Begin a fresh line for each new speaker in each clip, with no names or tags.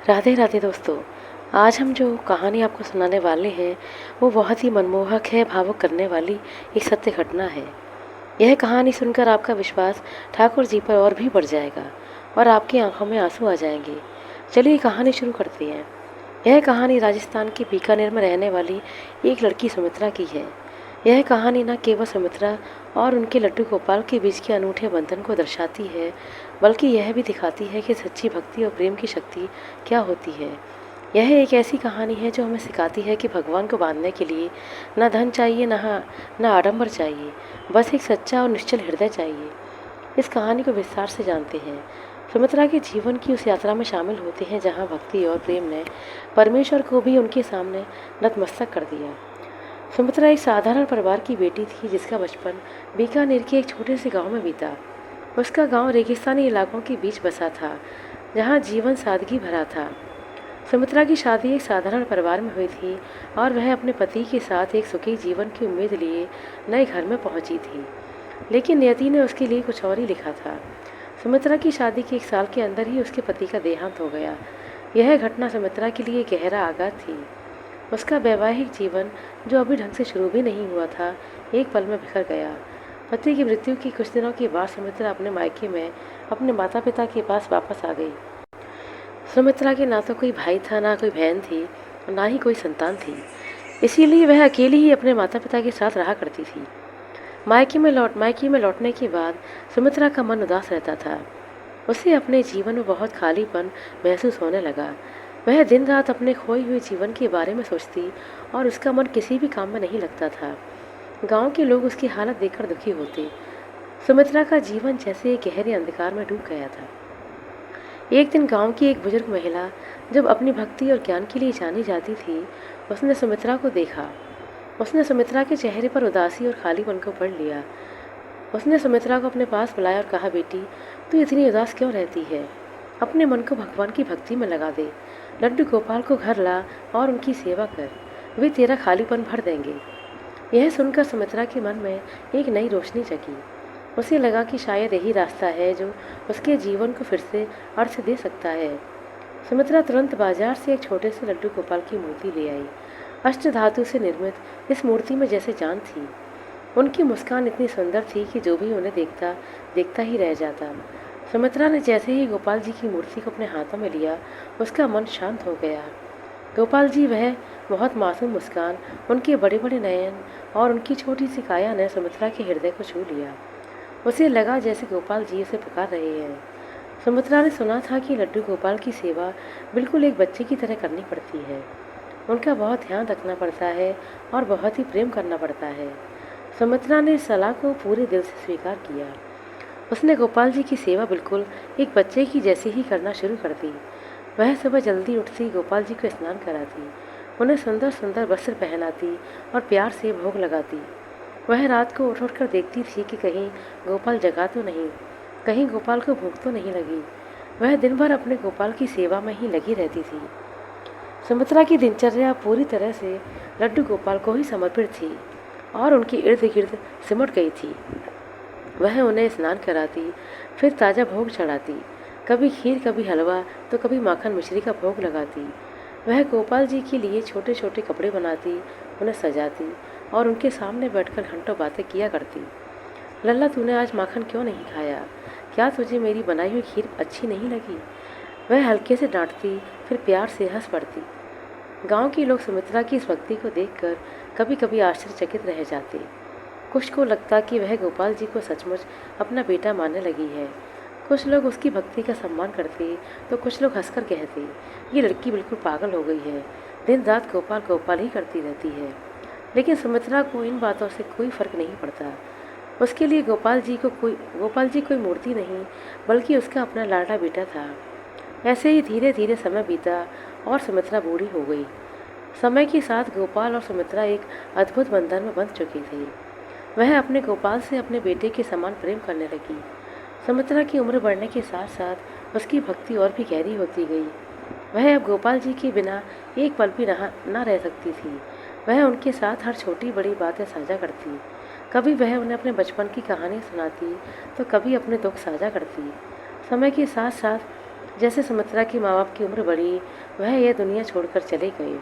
राधे राधे दोस्तों। आज हम जो कहानी आपको सुनाने वाले हैं वो बहुत ही मनमोहक है, भावुक करने वाली एक सत्य घटना है। यह कहानी सुनकर आपका विश्वास ठाकुर जी पर और भी बढ़ जाएगा और आपकी आंखों में आंसू आ जाएंगे। चलिए कहानी शुरू करते हैं। यह कहानी राजस्थान के बीकानेर में रहने वाली एक लड़की सुमित्रा की है। यह कहानी न केवल सुमित्रा और उनके लड्डू गोपाल के बीच के अनूठे बंधन को दर्शाती है, बल्कि यह भी दिखाती है कि सच्ची भक्ति और प्रेम की शक्ति क्या होती है। यह एक ऐसी कहानी है जो हमें सिखाती है कि भगवान को बांधने के लिए न धन चाहिए, न आडंबर चाहिए, बस एक सच्चा और निश्चल हृदय चाहिए। इस कहानी को विस्तार से जानते हैं। सुमित्रा के जीवन की उस यात्रा में शामिल होते हैं जहाँ भक्ति और प्रेम ने परमेश्वर को भी उनके सामने नतमस्तक कर दिया। सुमित्रा एक साधारण परिवार की बेटी थी जिसका बचपन बीकानेर के एक छोटे से गांव में बीता। उसका गांव रेगिस्तानी इलाकों के बीच बसा था, जहां जीवन सादगी भरा था। सुमित्रा की शादी एक साधारण परिवार में हुई थी और वह अपने पति के साथ एक सुखी जीवन की उम्मीद लिए नए घर में पहुंची थी। लेकिन नियति ने उसके लिए कुछ और ही लिखा था। सुमित्रा की शादी के एक साल के अंदर ही उसके पति का देहांत हो गया। यह घटना सुमित्रा के लिए गहरा आघात थी। उसका वैवाहिक जीवन, जो अभी ढंग से शुरू भी नहीं हुआ था, एक पल में बिखर गया। पति की मृत्यु के कुछ दिनों के बाद सुमित्रा अपने मायके में अपने माता पिता के पास वापस आ गई। सुमित्रा के ना तो कोई भाई था, ना कोई बहन थी, ना ही कोई संतान थी। इसीलिए वह अकेली ही अपने माता पिता के साथ रहा करती थी। मायके में लौटने के बाद सुमित्रा का मन उदास रहता था। उसे अपने जीवन में बहुत खालीपन महसूस होने लगा। वह दिन रात अपने खोए हुए जीवन के बारे में सोचती और उसका मन किसी भी काम में नहीं लगता था। गांव के लोग उसकी हालत देखकर दुखी होते। सुमित्रा का जीवन जैसे एक गहरे अंधकार में डूब गया था। एक दिन गांव की एक बुजुर्ग महिला, जब अपनी भक्ति और ज्ञान के लिए जानी जाती थी, उसने सुमित्रा को देखा। उसने सुमित्रा के चेहरे पर उदासी और खालीपन को पढ़ लिया। उसने सुमित्रा को अपने पास बुलाया और कहा, बेटी, तू इतनी उदास क्यों रहती है? अपने मन को भगवान की भक्ति में लगा दे। लड्डू गोपाल को घर ला और उनकी सेवा कर, वे तेरा खालीपन भर देंगे। यह सुनकर सुमित्रा के मन में एक नई रोशनी जगी। उसे लगा कि शायद यही रास्ता है जो उसके जीवन को फिर से अर्थ दे सकता है। सुमित्रा तुरंत बाजार से एक छोटे से लड्डू गोपाल की मूर्ति ले आई। अष्ट धातु से निर्मित इस मूर्ति में जैसे जान थी। उनकी मुस्कान इतनी सुंदर थी कि जो भी उन्हें देखता देखता ही रह जाता। सुमित्रा ने जैसे ही गोपाल जी की मूर्ति को अपने हाथों में लिया, उसका मन शांत हो गया। गोपाल जी, वह बहुत मासूम मुस्कान, उनके बड़े बड़े नयन और उनकी छोटी सी काया ने सुमित्रा के हृदय को छू लिया। उसे लगा जैसे गोपाल जी उसे पुकार रहे हैं। सुमित्रा ने सुना था कि लड्डू गोपाल की सेवा बिल्कुल एक बच्चे की तरह करनी पड़ती है। उनका बहुत ध्यान रखना पड़ता है और बहुत ही प्रेम करना पड़ता है। सुमित्रा ने इस सलाह को पूरे दिल से स्वीकार किया। उसने गोपाल जी की सेवा बिल्कुल एक बच्चे की जैसी ही करना शुरू कर दी। वह सुबह जल्दी उठती, गोपाल जी को स्नान कराती, उन्हें सुंदर सुंदर वस्त्र पहनाती और प्यार से भोग लगाती। वह रात को उठ उठ कर देखती थी कि कहीं गोपाल जगा तो नहीं, कहीं गोपाल को भूख तो नहीं लगी। वह दिन भर अपने गोपाल की सेवा में ही लगी रहती थी। सुमित्रा की दिनचर्या पूरी तरह से लड्डू गोपाल को ही समर्पित थी और उनके इर्द गिर्द सिमट गई थी। वह उन्हें स्नान कराती, फिर ताज़ा भोग चढ़ाती, कभी खीर, कभी हलवा, तो कभी माखन मिश्री का भोग लगाती। वह गोपाल जी के लिए छोटे छोटे कपड़े बनाती, उन्हें सजाती और उनके सामने बैठकर घंटों बातें किया करती। लल्ला, तूने आज माखन क्यों नहीं खाया? क्या तुझे मेरी बनाई हुई खीर अच्छी नहीं लगी? वह हल्के से डांटती, फिर प्यार से हंस पड़ती। गांव के लोग सुमित्रा की इस भक्ति को देखकर कभी कभी आश्चर्यचकित रह जाते। कुछ को लगता कि वह गोपाल जी को सचमुच अपना बेटा मानने लगी है। कुछ लोग उसकी भक्ति का सम्मान करते, तो कुछ लोग हंसकर कहते, ये लड़की बिल्कुल पागल हो गई है, दिन रात गोपाल गोपाल ही करती रहती है। लेकिन सुमित्रा को इन बातों से कोई फर्क नहीं पड़ता। उसके लिए गोपाल जी कोई मूर्ति नहीं, बल्कि उसका अपना लाडला बेटा था। ऐसे ही धीरे धीरे समय बीता और सुमित्रा बूढ़ी हो गई। समय के साथ गोपाल और सुमित्रा एक अद्भुत बंधन में बंध चुकी थी। वह अपने गोपाल से अपने बेटे के समान प्रेम करने लगी। सुमित्रा की उम्र बढ़ने के साथ साथ उसकी भक्ति और भी गहरी होती गई। वह अब गोपाल जी के बिना एक पल भी न रह सकती थी। वह उनके साथ हर छोटी बड़ी बातें साझा करती। कभी वह उन्हें अपने बचपन की कहानी सुनाती, तो कभी अपने दुख साझा करती। समय के साथ साथ जैसे सुमित्रा की माँ बाप की उम्र बढ़ी, वह यह दुनिया छोड़कर चले गए।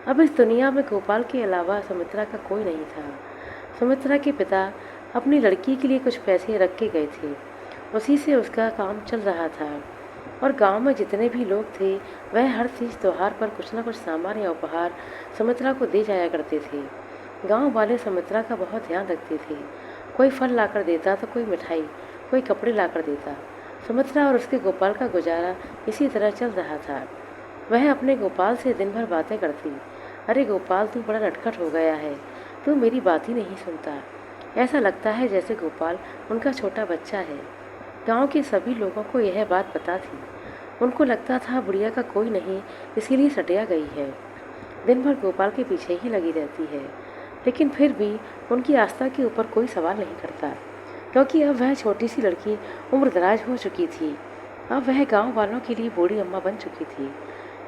अब इस दुनिया में गोपाल के अलावा सुमित्रा का कोई नहीं था। सुमित्रा के पिता अपनी लड़की के लिए कुछ पैसे रख के गए थे, उसी से उसका काम चल रहा था। और गांव में जितने भी लोग थे, वह हर तीज त्योहार पर कुछ न कुछ सामान या उपहार सुमित्रा को दे जाया करते थे। गांव वाले सुमित्रा का बहुत ध्यान रखते थे। कोई फल लाकर देता तो कोई मिठाई, कोई कपड़े लाकर देता। सुमित्रा और उसके गोपाल का गुजारा इसी तरह चल रहा था। वह अपने गोपाल से दिन भर बातें करती। अरे गोपाल, तू बड़ा नटखट हो गया है, तू मेरी बात ही नहीं सुनता। ऐसा लगता है जैसे गोपाल उनका छोटा बच्चा है। गांव के सभी लोगों को यह बात पता थी। उनको लगता था बुढ़िया का कोई नहीं, इसीलिए सटिया गई है। दिन भर गोपाल के पीछे ही लगी रहती है, लेकिन फिर भी उनकी आस्था के ऊपर कोई सवाल नहीं करता, क्योंकि अब वह छोटी सी लड़की उम्रदराज हो चुकी थी। अब वह गांव वालों के लिए बूढ़ी अम्मा बन चुकी थी।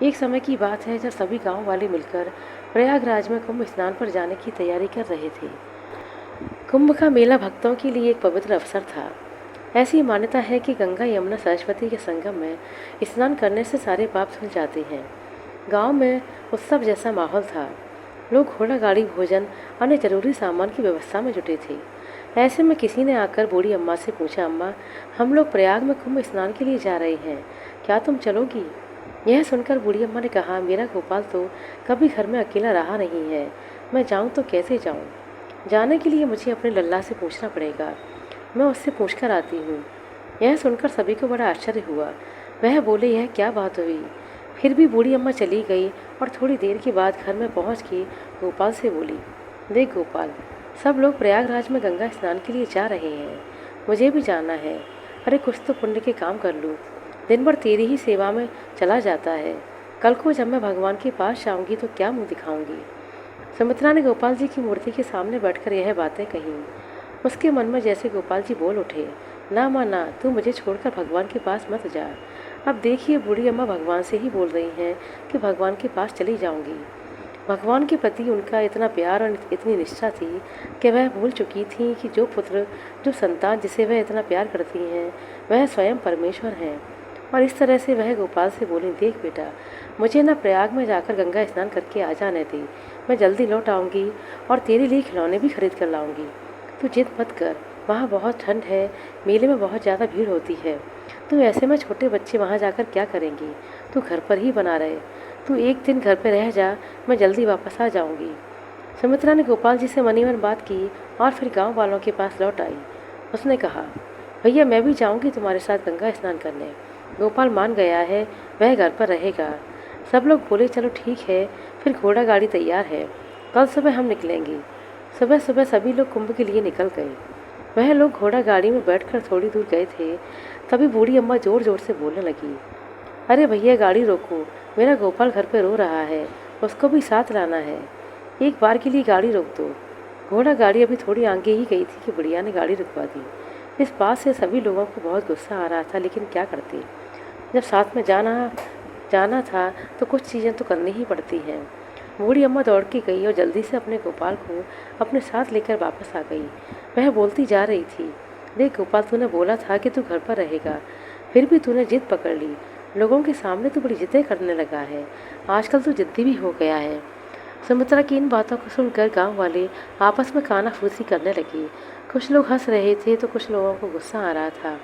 एक समय की बात है जब सभी गांव वाले मिलकर प्रयागराज में कुंभ स्नान पर जाने की तैयारी कर रहे थे। कुंभ का मेला भक्तों के लिए एक पवित्र अवसर था। ऐसी मान्यता है कि गंगा यमुना सरस्वती के संगम में स्नान करने से सारे पाप धुल जाते हैं। गांव में उत्सव जैसा माहौल था। लोग घोड़ा गाड़ी, भोजन, अन्य जरूरी सामान की व्यवस्था में जुटे थे। ऐसे में किसी ने आकर बूढ़ी अम्मा से पूछा, अम्मा, हम लोग प्रयाग में कुंभ स्नान के लिए जा रहे हैं, क्या तुम चलोगी? यह सुनकर बूढ़ी अम्मा ने कहा, मेरा गोपाल तो कभी घर में अकेला रहा नहीं है, मैं जाऊँ तो कैसे जाऊँ? जाने के लिए मुझे अपने लल्ला से पूछना पड़ेगा, मैं उससे पूछकर आती हूँ। यह सुनकर सभी को बड़ा आश्चर्य हुआ। वह बोले, यह क्या बात हुई? फिर भी बूढ़ी अम्मा चली गई और थोड़ी देर के बाद घर में पहुँच के गोपाल से बोली, देख गोपाल, सब लोग प्रयागराज में गंगा स्नान के लिए जा रहे हैं, मुझे भी जाना है। अरे कुछ तो पुण्य के काम कर लूँ, दिन भर तेरी ही सेवा में चला जाता है। कल को जब मैं भगवान के पास जाऊँगी तो क्या मुँह दिखाऊँगी? सुमित्रा ने गोपाल जी की मूर्ति के सामने बैठकर यह बातें कहीं। उसके मन में जैसे गोपाल जी बोल उठे, ना माँ ना, तू मुझे छोड़कर भगवान के पास मत जा। अब देखिए बूढ़ी अम्मा भगवान से ही बोल रही हैं कि भगवान के पास चली जाऊंगी। भगवान के प्रति उनका इतना प्यार और इतनी निष्ठा थी कि वह भूल चुकी थी कि जो पुत्र, जो संतान जिसे वह इतना प्यार करती हैं, वह स्वयं परमेश्वर हैं। और इस तरह से वह गोपाल से बोली, देख बेटा, मुझे ना प्रयाग में जाकर गंगा स्नान करके आ जाने दे, मैं जल्दी लौट आऊँगी और तेरे लिए खिलौने भी खरीद कर लाऊंगी। तू जिद मत कर, वहाँ बहुत ठंड है, मेले में बहुत ज़्यादा भीड़ होती है। तू ऐसे में छोटे बच्चे वहाँ जाकर क्या करेंगे? तू घर पर ही बना रहे, तू एक दिन घर पर रह जा, मैं जल्दी वापस आ जाऊँगी। सुमित्रा ने गोपाल जी से मनी मन बात की और फिर गांव वालों के पास लौट आई। उसने कहा, भैया मैं भी जाऊँगी तुम्हारे साथ गंगा स्नान करने। गोपाल मान गया है, वह घर पर रहेगा। सब लोग बोले, चलो ठीक है, फिर घोड़ा गाड़ी तैयार है, कल सुबह हम निकलेंगे। सुबह सुबह सभी लोग कुंभ के लिए निकल गए। वह लोग घोड़ा गाड़ी में बैठकर थोड़ी दूर गए थे, तभी बूढ़ी अम्मा जोर जोर से बोलने लगी, अरे भैया गाड़ी रोको, मेरा गोपाल घर पे रो रहा है, उसको भी साथ लाना है, एक बार के लिए गाड़ी रोक दो। घोड़ा गाड़ी अभी थोड़ी आगे ही गई थी कि बुढ़िया ने गाड़ी रुकवा दी। इस बात से सभी लोगों को बहुत गुस्सा आ रहा था, लेकिन क्या करते, जब साथ में जाना था तो कुछ चीज़ें तो करनी ही पड़ती हैं। बूढ़ी अम्मा दौड़ के गई और जल्दी से अपने गोपाल को अपने साथ लेकर वापस आ गई। वह बोलती जा रही थी, देख गोपाल, तूने बोला था कि तू घर पर रहेगा, फिर भी तूने जिद पकड़ ली। लोगों के सामने तू बड़ी जिद्दें करने लगा है, आजकल तू जिद्दी भी हो गया है। सुमित्रा की इन बातों को सुनकर गांव वाले आपस में कानाफूसी करने लगे। कुछ लोग हंस रहे थे तो कुछ लोगों को गुस्सा आ रहा था।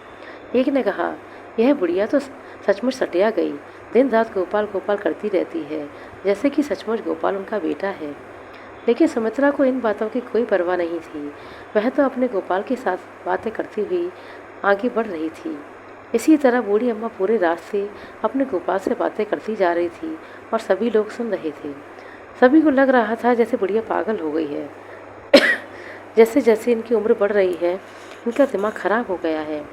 एक ने कहा, यह बुढ़िया तो सचमुच सटिया गई, दिन रात गोपाल गोपाल करती रहती है, जैसे कि सचमुच गोपाल उनका बेटा है। लेकिन सुमित्रा को इन बातों की कोई परवाह नहीं थी। वह तो अपने गोपाल के साथ बातें करती हुई आगे बढ़ रही थी। इसी तरह बूढ़ी अम्मा पूरे रास्ते अपने गोपाल से बातें करती जा रही थी और सभी लोग सुन रहे थे। सभी को लग रहा था जैसे बुढ़िया पागल हो गई है। जैसे जैसे इनकी उम्र बढ़ रही है, इनका दिमाग खराब हो गया है।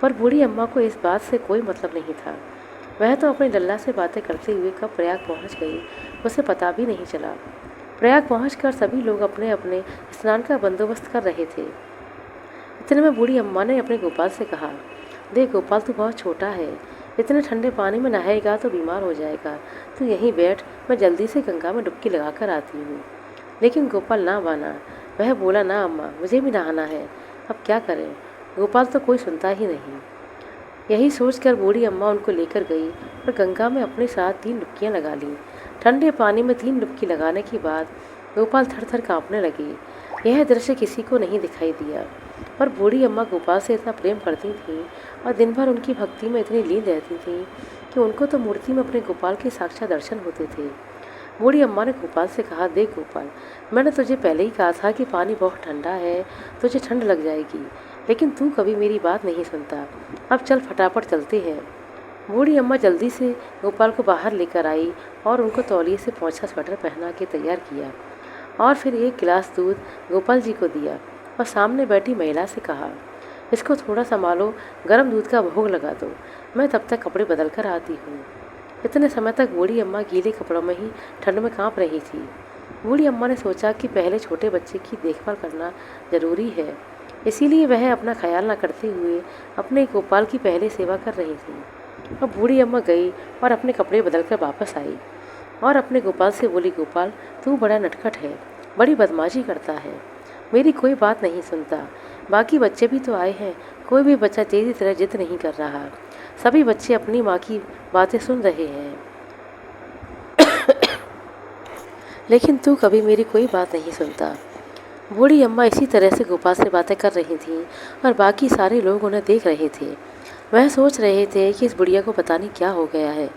पर बूढ़ी अम्मा को इस बात से कोई मतलब नहीं था। वह तो अपने लल्ला से बातें करते हुए कब प्रयाग पहुंच गई, उसे पता भी नहीं चला। प्रयाग पहुंचकर सभी लोग अपने अपने स्नान का बंदोबस्त कर रहे थे। इतने में बूढ़ी अम्मा ने अपने गोपाल से कहा, देख गोपाल, तू बहुत छोटा है, इतने ठंडे पानी में नहाएगा तो बीमार हो जाएगा, तू यहीं बैठ, मैं जल्दी से गंगा में डुबकी लगा कर आती हूँ। लेकिन गोपाल ना माना। वह बोला, ना अम्मा, मुझे भी नहाना है, अब क्या करें? गोपाल तो कोई सुनता ही नहीं। यही सोचकर बूढ़ी अम्मा उनको लेकर गई और गंगा में अपने साथ 3 डुबकियां लगा लीं। ठंडे पानी में 3 डुबकी लगाने के बाद गोपाल थर थर काँपने लगे। यह दृश्य किसी को नहीं दिखाई दिया, पर बूढ़ी अम्मा गोपाल से इतना प्रेम करती थीं और दिन भर उनकी भक्ति में इतनी लीन रहती थीं कि उनको तो मूर्ति में अपने गोपाल के साक्षात दर्शन होते थे। बूढ़ी अम्मा ने गोपाल से कहा, देख गोपाल, मैंने तुझे पहले ही कहा था कि पानी बहुत ठंडा है, तुझे ठंड लग जाएगी, लेकिन तू कभी मेरी बात नहीं सुनता। अब चल फटाफट चलते हैं। बूढ़ी अम्मा जल्दी से गोपाल को बाहर लेकर आई और उनको तौलिए से पोंछा स्वेटर पहना के तैयार किया और फिर एक गिलास दूध गोपाल जी को दिया और सामने बैठी महिला से कहा, इसको थोड़ा संभालो, गर्म दूध का भोग लगा दो, मैं तब तक कपड़े बदल कर आती हूँ। इतने समय तक बूढ़ी अम्मा गीले कपड़ों में ही ठंड में काँप रही थी। बूढ़ी अम्मा ने सोचा कि पहले छोटे बच्चे की देखभाल करना ज़रूरी है, इसीलिए वह अपना ख्याल न करते हुए अपने गोपाल की पहले सेवा कर रही थी। अब बूढ़ी अम्मा गई और अपने कपड़े बदलकर वापस आई और अपने गोपाल से बोली, गोपाल, तू बड़ा नटखट है, बड़ी बदमाशी करता है, मेरी कोई बात नहीं सुनता। बाकी बच्चे भी तो आए हैं, कोई भी बच्चा तेरी तरह जिद नहीं कर रहा, सभी बच्चे अपनी माँ की बातें सुन रहे हैं, लेकिन तू कभी मेरी कोई बात नहीं सुनता। बूढ़ी अम्मा इसी तरह से गोपाल से बातें कर रही थीं और बाकी सारे लोग उन्हें देख रहे थे। वह सोच रहे थे कि इस बुढ़िया को पता नहीं क्या हो गया है।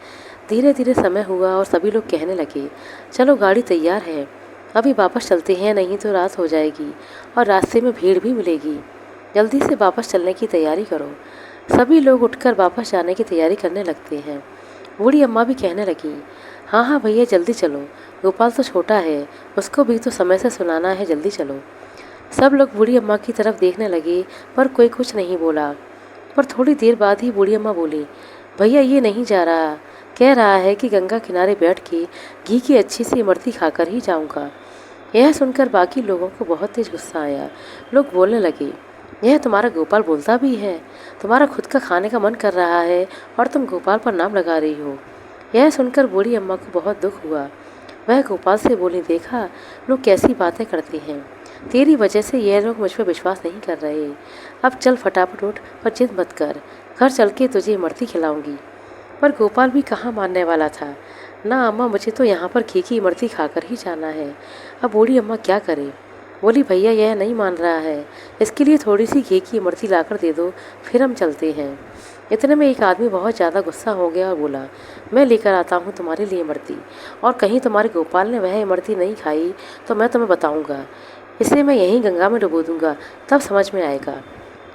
धीरे धीरे समय हुआ और सभी लोग कहने लगे, चलो गाड़ी तैयार है, अभी वापस चलते हैं, नहीं तो रात हो जाएगी और रास्ते में भीड़ भी मिलेगी, जल्दी से वापस चलने की तैयारी करो। सभी लोग उठकर वापस जाने की तैयारी करने लगते हैं। बूढ़ी अम्मा भी कहने लगी, हाँ हाँ भैया, जल्दी चलो, गोपाल तो छोटा है, उसको भी तो समय से सुनाना है, जल्दी चलो। सब लोग बूढ़ी अम्मा की तरफ देखने लगे पर कोई कुछ नहीं बोला। पर थोड़ी देर बाद ही बूढ़ी अम्मा बोली, भैया ये नहीं जा रहा, कह रहा है कि गंगा किनारे बैठ के घी की अच्छी सी इमरती खाकर ही जाऊंगा। यह सुनकर बाकी लोगों को बहुत तेज गुस्सा आया। लोग बोलने लगे, यह तुम्हारा गोपाल बोलता भी है, तुम्हारा खुद का खाने का मन कर रहा है और तुम गोपाल पर नाम लगा रही हो। यह सुनकर बूढ़ी अम्मा को बहुत दुख हुआ। वह गोपाल से बोली, देखा लोग कैसी बातें करते हैं, तेरी वजह से यह लोग मुझ पर विश्वास नहीं कर रहे। अब चल फटाफट उठ और जिद मत कर, घर चल के तुझे इमरती खिलाऊंगी। पर गोपाल भी कहाँ मानने वाला था। ना अम्मा, मुझे तो यहाँ पर घी की इमरती खाकर ही जाना है। अब बूढ़ी अम्मा क्या करे। बोली, भैया यह नहीं मान रहा है, इसके लिए थोड़ी सी घी की इमरती लाकर दे दो, फिर हम चलते हैं। इतने में एक आदमी बहुत ज़्यादा गुस्सा हो गया और बोला, मैं लेकर आता हूँ तुम्हारे लिए इमरती, और कहीं तुम्हारे गोपाल ने वह इमरती नहीं खाई तो मैं तुम्हें बताऊँगा, इसे मैं यहीं गंगा में डुबो दूँगा, तब समझ में आएगा।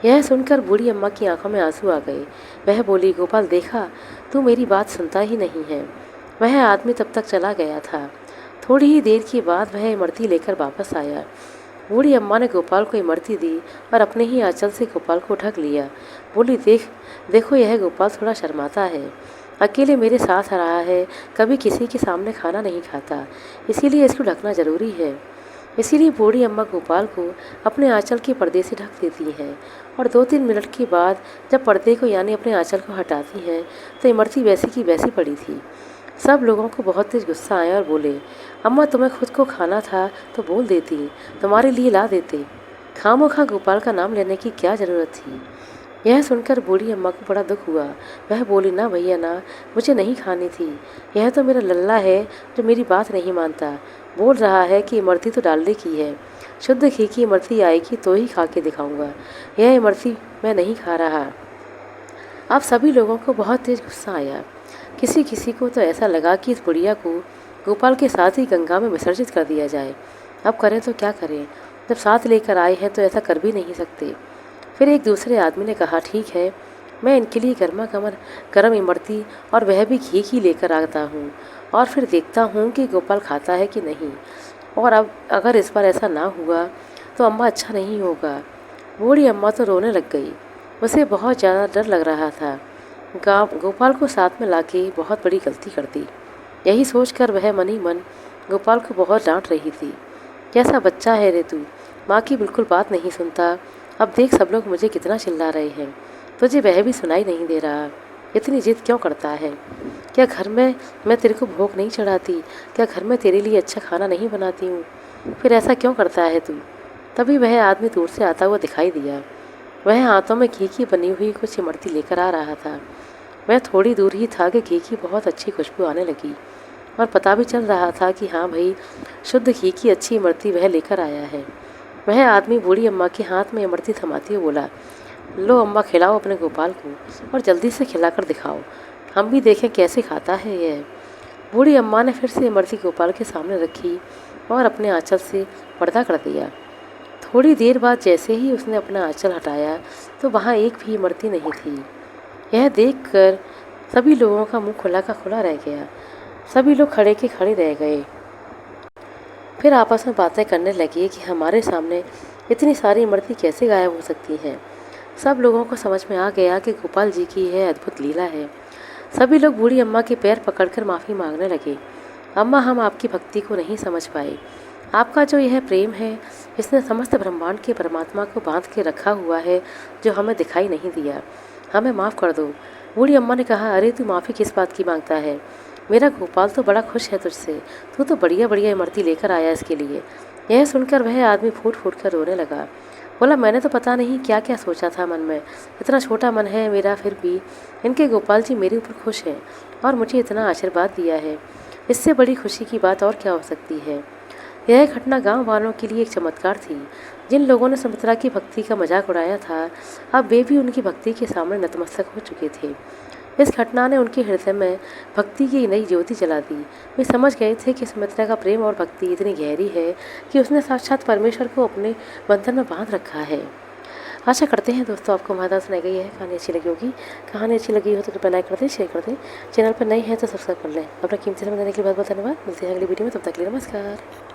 यह सुनकर बूढ़ी अम्मा की आंखों में आंसू आ गए। वह बोली, गोपाल देखा, तू मेरी बात सुनता ही नहीं है। वह आदमी तब तक चला गया था। थोड़ी ही देर के बाद वह इमरती लेकर वापस आया। बूढ़ी अम्मा ने गोपाल को इमरती दी और अपने ही आंचल से गोपाल को ढक लिया। बोली, देखो यह गोपाल थोड़ा शर्माता है, अकेले मेरे साथ रहा है, कभी किसी के सामने खाना नहीं खाता, इसीलिए इसको ढकना ज़रूरी है। इसीलिए बूढ़ी अम्मा गोपाल को अपने आंचल के पर्दे से ढक देती हैं और 2-3 मिनट के बाद जब पर्दे को यानी अपने आंचल को हटाती हैं तो इमरती वैसी की वैसी पड़ी थी। सब लोगों को बहुत तेज गुस्सा आया और बोले, अम्मा तुम्हें खुद को खाना था तो बोल देती, तुम्हारे लिए ला देते, खामोखा गोपाल का नाम लेने की क्या ज़रूरत थी। यह सुनकर बूढ़ी अम्मा को बड़ा दुख हुआ। वह बोली, ना भैया ना, मुझे नहीं खानी थी, यह तो मेरा लल्ला है जो मेरी बात नहीं मानता, बोल रहा है कि इमरती तो डालने की है, शुद्ध घी की इमरती आएगी तो ही खा के दिखाऊंगा, यह इमरती मैं नहीं खा रहा। अब सभी लोगों को बहुत तेज गुस्सा आया। किसी किसी को तो ऐसा लगा कि इस बुढ़िया को गोपाल के साथ ही गंगा में विसर्जित कर दिया जाए। अब करें तो क्या करें, जब साथ लेकर आए हैं तो ऐसा कर भी नहीं सकते। फिर एक दूसरे आदमी ने कहा, ठीक है, मैं इनके लिए गर्म इमरती और वह भी घी की लेकर आता हूँ और फिर देखता हूँ कि गोपाल खाता है कि नहीं, और अब अगर इस बार ऐसा ना हुआ तो अम्मा अच्छा नहीं होगा। बूढ़ी अम्मा तो रोने लग गई। उसे बहुत ज़्यादा डर लग रहा था, गोपाल को साथ में लाके बहुत बड़ी गलती कर दी। यही सोचकर वह मन ही मन गोपाल को बहुत डांट रही थी। कैसा बच्चा है रे तू, माँ की बिल्कुल बात नहीं सुनता, अब देख सब लोग मुझे कितना चिल्ला रहे हैं, तुझे वह भी सुनाई नहीं दे रहा, इतनी जिद क्यों करता है। क्या घर में मैं तेरे को भोग नहीं चढ़ाती, क्या घर में तेरे लिए अच्छा खाना नहीं बनाती हूँ, फिर ऐसा क्यों करता है तू। तभी वह आदमी दूर से आता हुआ दिखाई दिया। वह हाथों में घी की बनी हुई कुछ इमरती लेकर आ रहा था। वह थोड़ी दूर ही था कि घी की बहुत अच्छी खुशबू आने लगी और पता भी चल रहा था कि हाँ भाई, शुद्ध घी की अच्छी इमरती वह लेकर आया है। वह आदमी बूढ़ी अम्मा के हाथ में इमरती थमाते हुए बोला, लो अम्मा, खिलाओ अपने गोपाल को और जल्दी से खिलाकर दिखाओ, हम भी देखें कैसे खाता है यह। बूढ़ी अम्मा ने फिर से इमरती गोपाल के सामने रखी और अपने आंचल से पर्दा कर दिया। थोड़ी देर बाद जैसे ही उसने अपना आंचल हटाया तो वहाँ एक भी इमरती नहीं थी। यह देखकर सभी लोगों का मुंह खुला का खुला रह गया। सभी लोग खड़े के खड़े रह गए। फिर आपस में बातें करने लगे कि हमारे सामने इतनी सारी इमरती कैसे गायब हो सकती हैं। सब लोगों को समझ में आ गया कि गोपाल जी की यह अद्भुत लीला है। सभी लोग बूढ़ी अम्मा के पैर पकड़कर माफ़ी मांगने लगे। अम्मा, हम आपकी भक्ति को नहीं समझ पाए। आपका जो यह प्रेम है, इसने समस्त ब्रह्मांड के परमात्मा को बांध के रखा हुआ है, जो हमें दिखाई नहीं दिया। हमें माफ़ कर दो। बूढ़ी अम्मा ने कहा, अरे तू माफ़ी किस बात की मांगता है? मेरा गोपाल तो बड़ा खुश है तुझसे। तू तो बढ़िया बढ़िया इमरती लेकर आया इसके लिए। यह सुनकर वह आदमी फूट फूट कर रोने लगा। बोला, मैंने तो पता नहीं क्या क्या सोचा था मन में। इतना छोटा मन है मेरा, फिर भी इनके गोपाल जी मेरे ऊपर खुश हैं और मुझे इतना आशीर्वाद दिया है। इससे बड़ी खुशी की बात और क्या हो सकती है। यह घटना गांव वालों के लिए एक चमत्कार थी। जिन लोगों ने सुमित्रा की भक्ति का मजाक उड़ाया था, अब वे भी उनकी भक्ति के सामने नतमस्तक हो चुके थे। इस घटना ने उनके हृदय में भक्ति की नई ज्योति जला दी। वे समझ गए थे कि सुमित्रा का प्रेम और भक्ति इतनी गहरी है कि उसने साक्षात परमेश्वर को अपने बंधन में बांध रखा है। आशा करते हैं दोस्तों आपको हमारे द्वारा सुनाई गई है कहानी अच्छी लगी होगी। कहानी अच्छी लगी हो तो कृपया लाइक कर दें, शेयर कर दें। चैनल पर नए हैं तो सब्सक्राइब कर लें। अपना कीमती समय देने के लिए बहुत बहुत धन्यवाद। मिलते हैं अगली वीडियो में, तब तक के लिए नमस्कार।